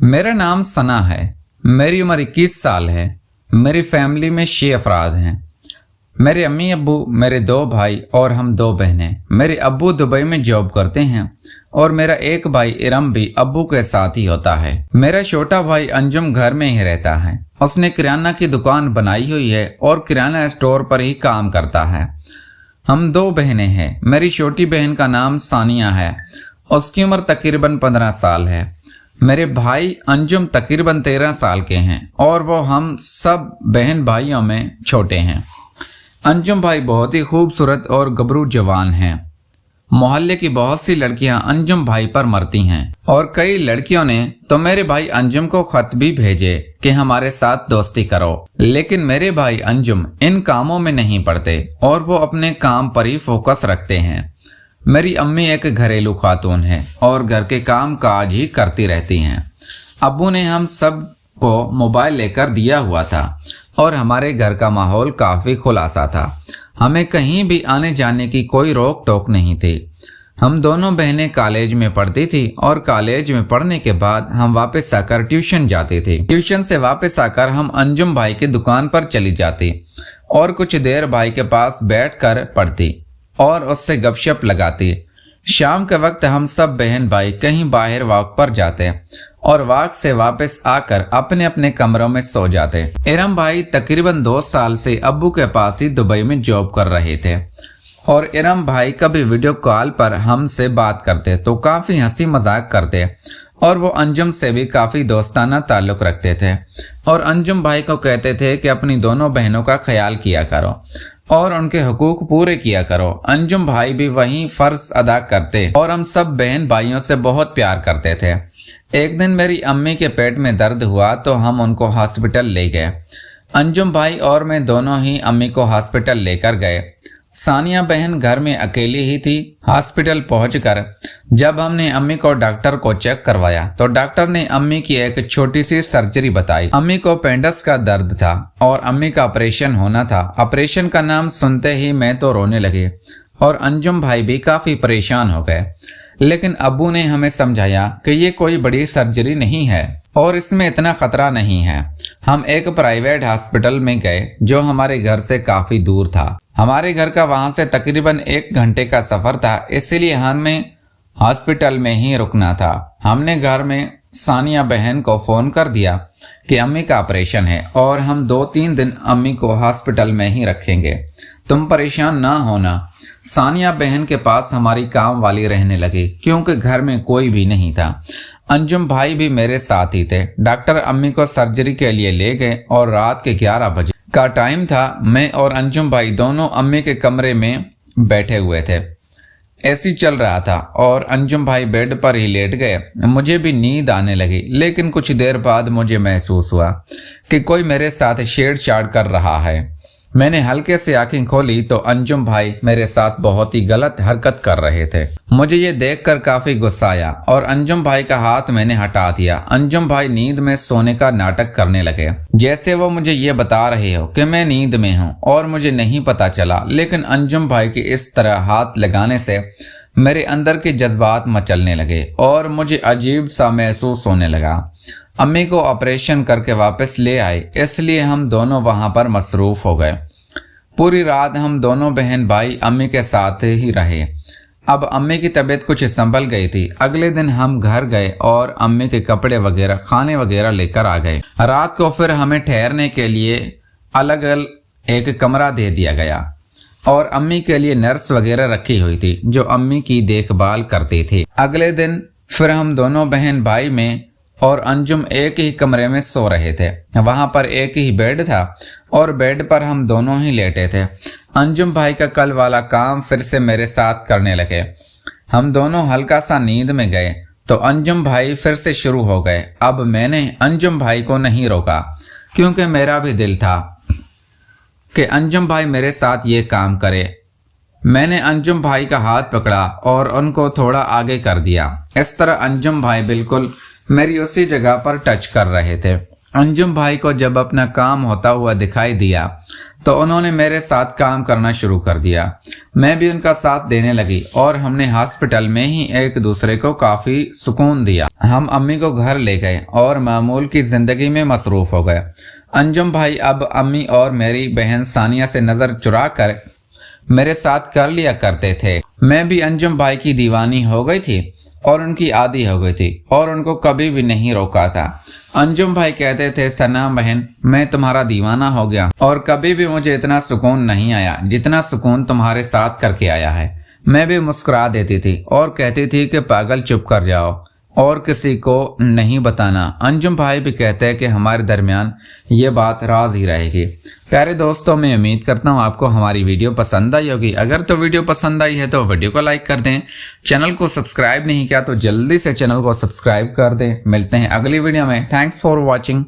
मेरा नाम सना है। मेरी उम्र 21 साल है। मेरी फैमिली में 6 अफराद हैं। मेरे अम्मी अब्बू, मेरे 2 भाई और हम 2 बहनें। मेरे अब्बू दुबई में जॉब करते हैं और मेरा एक भाई इरम भी अब्बू के साथ ही होता है। मेरा छोटा भाई अंजुम घर में ही रहता है। उसने किराना की दुकान बनाई हुई है और किराना स्टोर पर ही काम करता है। हम 2 बहनें हैं। मेरी छोटी बहन का नाम सानिया है। उसकी उम्र तकरीबन 15 साल है। मेरे भाई अंजुम तकरीबन 13 साल के हैं और वो हम सब बहन भाइयों में छोटे हैं। अंजुम भाई बहुत ही खूबसूरत और गबरू जवान हैं। मोहल्ले की बहुत सी लड़कियां अंजुम भाई पर मरती हैं और कई लड़कियों ने तो मेरे भाई अंजुम को खत भी भेजे कि हमारे साथ दोस्ती करो, लेकिन मेरे भाई अंजुम इन कामों में नहीं पड़ते और वो अपने काम पर ही फोकस रखते हैं। मेरी अम्मी एक घरेलू खातून है और घर के काम काज ही करती रहती हैं। अब्बू ने हम सब को मोबाइल लेकर दिया हुआ था और हमारे घर का माहौल काफ़ी खुलासा था। हमें कहीं भी आने जाने की कोई रोक टोक नहीं थी। हम दोनों बहनें कॉलेज में पढ़ती थी और कॉलेज में पढ़ने के बाद हम वापस आकर ट्यूशन जाती थी। ट्यूशन से वापस आकर हम अंजुम भाई की दुकान पर चली जाती और कुछ देर भाई के पास बैठकर पढ़ती और उससे गपशप लगाती। शाम के वक्त हम सब बहन भाई कहीं बाहर वॉक पर जाते और वॉक से वापस आकर अपने अपने कमरों में सो जाते। इरम भाई तकरीबन 2 साल से अब्बू के पास ही दुबई में जॉब कर रहे थे और इरम भाई कभी वीडियो कॉल पर हमसे बात करते तो काफ़ी हंसी मजाक करते और वो अंजुम से भी काफ़ी दोस्ताना ताल्लुक़ रखते थे और अंजुम भाई को कहते थे कि अपनी दोनों बहनों का ख्याल किया करो और उनके हुकूक पूरे किया करो। अंजुम भाई भी वही फ़र्ज अदा करते और हम सब बहन भाइयों से बहुत प्यार करते थे। एक दिन मेरी अम्मी के पेट में दर्द हुआ तो हम उनको हॉस्पिटल ले गए। अंजुम भाई और मैं दोनों ही अम्मी को हॉस्पिटल लेकर गए। सानिया बहन घर में अकेली ही थी। हॉस्पिटल पहुंचकर जब हमने अम्मी को डॉक्टर को चेक करवाया तो डॉक्टर ने अम्मी की एक छोटी सी सर्जरी बताई। अम्मी को पेंडस का दर्द था और अम्मी का ऑपरेशन होना था। ऑपरेशन का नाम सुनते ही मैं तो रोने लगे और अंजुम भाई भी काफ़ी परेशान हो गए, लेकिन अब्बू ने हमें समझाया कि ये कोई बड़ी सर्जरी नहीं है और इसमें इतना खतरा नहीं है। हम एक प्राइवेट हॉस्पिटल में गए जो हमारे घर से काफ़ी दूर था। हमारे घर का वहाँ से तकरीबन 1 घंटे का सफ़र था, इसीलिए हमें हॉस्पिटल में ही रुकना था। हमने घर में सानिया बहन को फ़ोन कर दिया कि अम्मी का ऑपरेशन है और हम 2-3 दिन अम्मी को हॉस्पिटल में ही रखेंगे, तुम परेशान ना होना। सानिया बहन के पास हमारी काम वाली रहने लगी क्योंकि घर में कोई भी नहीं था। अंजुम भाई भी मेरे साथ ही थे। डॉक्टर अम्मी को सर्जरी के लिए ले गए और रात के 11 बजे का टाइम था। मैं और अंजुम भाई दोनों अम्मी के कमरे में बैठे हुए थे। एसी चल रहा था और अंजुम भाई बेड पर ही लेट गए। मुझे भी नींद आने लगी, लेकिन कुछ देर बाद मुझे महसूस हुआ कि कोई मेरे साथ छेड़छाड़ कर रहा है। मैंने हल्के से आंखें खोली तो अंजुम भाई मेरे साथ बहुत ही गलत हरकत कर रहे थे। मुझे ये देखकर काफ़ी गुस्सा आया और अंजुम भाई का हाथ मैंने हटा दिया। अंजुम भाई नींद में सोने का नाटक करने लगे, जैसे वो मुझे ये बता रहे हो कि मैं नींद में हूँ और मुझे नहीं पता चला। लेकिन अंजुम भाई के इस तरह हाथ लगाने से मेरे अंदर के जज्बात मचलने लगे और मुझे अजीब सा महसूस होने लगा। अम्मी को ऑपरेशन करके वापस ले आए, इसलिए हम दोनों वहाँ पर मसरूफ़ हो गए। पूरी रात हम दोनों बहन भाई अम्मी के साथ ही रहे। अब अम्मी की तबीयत कुछ संभल गई थी। अगले दिन हम घर गए और अम्मी के कपड़े वगैरह खाने वगैरह लेकर आ गए। रात को फिर हमें ठहरने के लिए अलग अलग एक कमरा दे दिया गया और अम्मी के लिए नर्स वगैरह रखी हुई थी जो अम्मी की देखभाल करती थी। अगले दिन फिर हम दोनों बहन भाई में और अंजुम एक ही कमरे में सो रहे थे। वहाँ पर एक ही बेड था और बेड पर हम दोनों ही लेटे थे। अंजुम भाई का कल वाला काम फिर से मेरे साथ करने लगे। हम दोनों हल्का सा नींद में गए तो अंजुम भाई फिर से शुरू हो गए। अब मैंने अंजुम भाई को नहीं रोका क्योंकि मेरा भी दिल था कि अंजुम भाई मेरे साथ ये काम करे। मैंने अंजुम भाई का हाथ पकड़ा और उनको थोड़ा आगे कर दिया। इस तरह अंजुम भाई बिल्कुल मेरी उसी जगह पर टच कर रहे थे। अंजुम भाई को जब अपना काम होता हुआ दिखाई दिया तो उन्होंने मेरे साथ काम करना शुरू कर दिया। मैं भी उनका साथ देने लगी और हमने हॉस्पिटल में ही एक दूसरे को काफ़ी सुकून दिया। हम अम्मी को घर ले गए और मामूल की ज़िंदगी में मसरूफ़ हो गए। अंजुम भाई अब अम्मी और मेरी बहन सानिया से नज़र चुरा कर मेरे साथ कर लिया करते थे। मैं भी अंजुम भाई की दीवानी हो गई थी और उनकी आदी हो गई थी और उनको कभी भी नहीं रोका था। अंजुम भाई कहते थे, सना बहन मैं तुम्हारा दीवाना हो गया और कभी भी मुझे इतना सुकून नहीं आया जितना सुकून तुम्हारे साथ करके आया है। मैं भी मुस्कुरा देती थी और कहती थी कि पागल चुप कर जाओ और किसी को नहीं बताना। अंजुम भाई भी कहते हैं कि हमारे दरमियान ये बात राज ही रहेगी। प्यारे दोस्तों, मैं उम्मीद करता हूँ आपको हमारी वीडियो पसंद आई होगी। अगर तो वीडियो पसंद आई है तो वीडियो को लाइक कर दें। चैनल को सब्सक्राइब नहीं किया तो जल्दी से चैनल को सब्सक्राइब कर दें। मिलते हैं अगली वीडियो में। Thanks for watching.